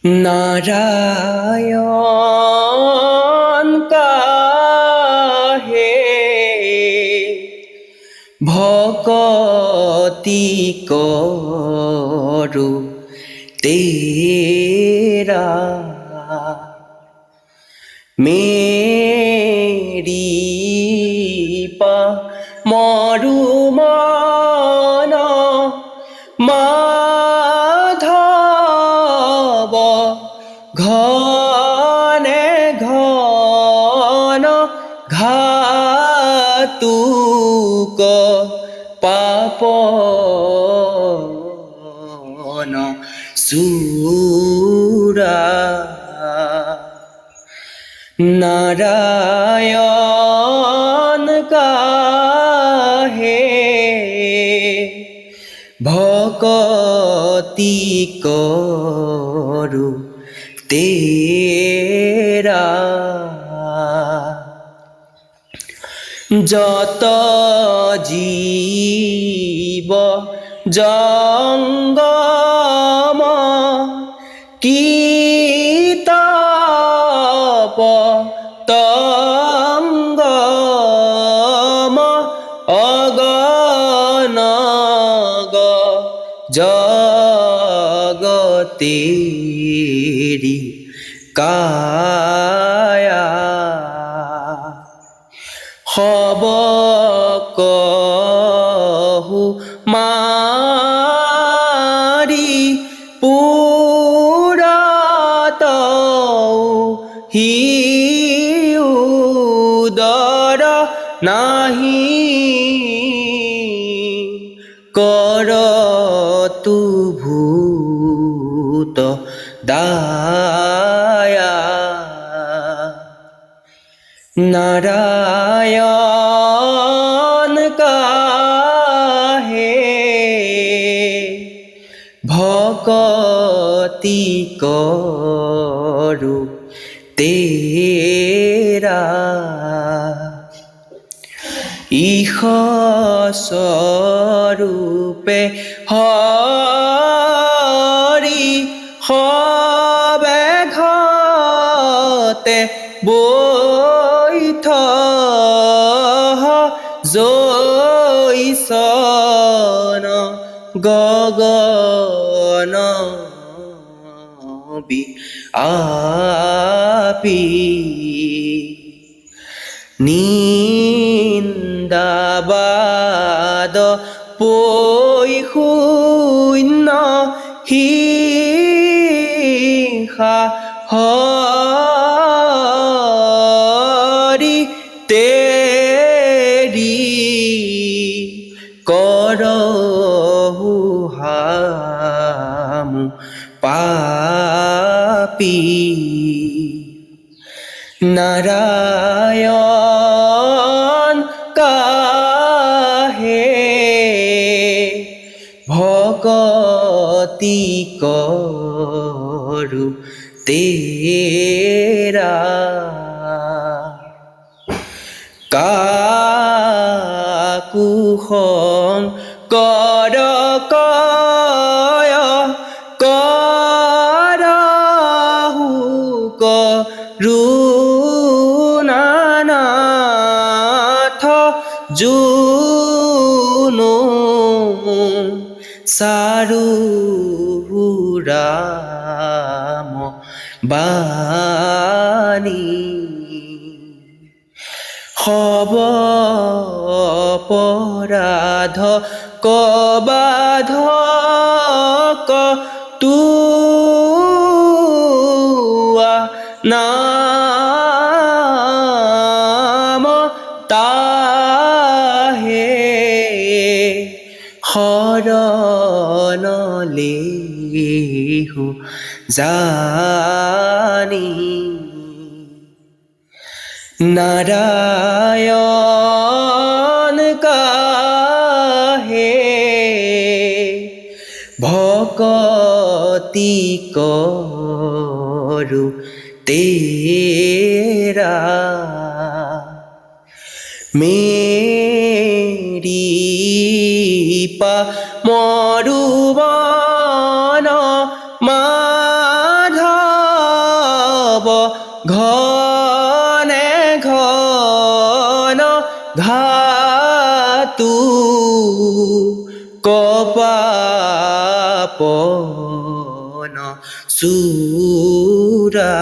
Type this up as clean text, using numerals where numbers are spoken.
নারায়ণ কাহে ভকতি করু তেরা মেরি পা মরু মন মাধব ঘনে ঘন ঘাতুক পাপন সুরা নারায়ণ কাহে ভকতি করু তেরা যত জীব জঙ্গম কীতাপ তঙ্গম অগনগ জগতেরি কায়া হব কহু মারি পুরাত হিউদর নাহি করতু ভূত দায়া নারায়ণ কাহে ভকতি করু তেরা ইহ স্বরূপে হরি হবে ঘতে বৈঠ জৈসন গগন আপি নিন্দাবাদ পৈ শূন্য হিংসা হৰি তেৰি কৰহু হামু পাপী নারায়ণ কাহে ভকতি করু তেরা কাকুহং কর কয় করহু করুণানাথ জুনো সারু রাম বাণী হব অপরাধ কবাধ তুয়া নাম তাহে হরণ লেহু জানি নারায়ণ কাহে ভকতি করু তেরা মেরি পা মরুবন মাধব ঘনে ঘন ঘাতু কপাপন সুরা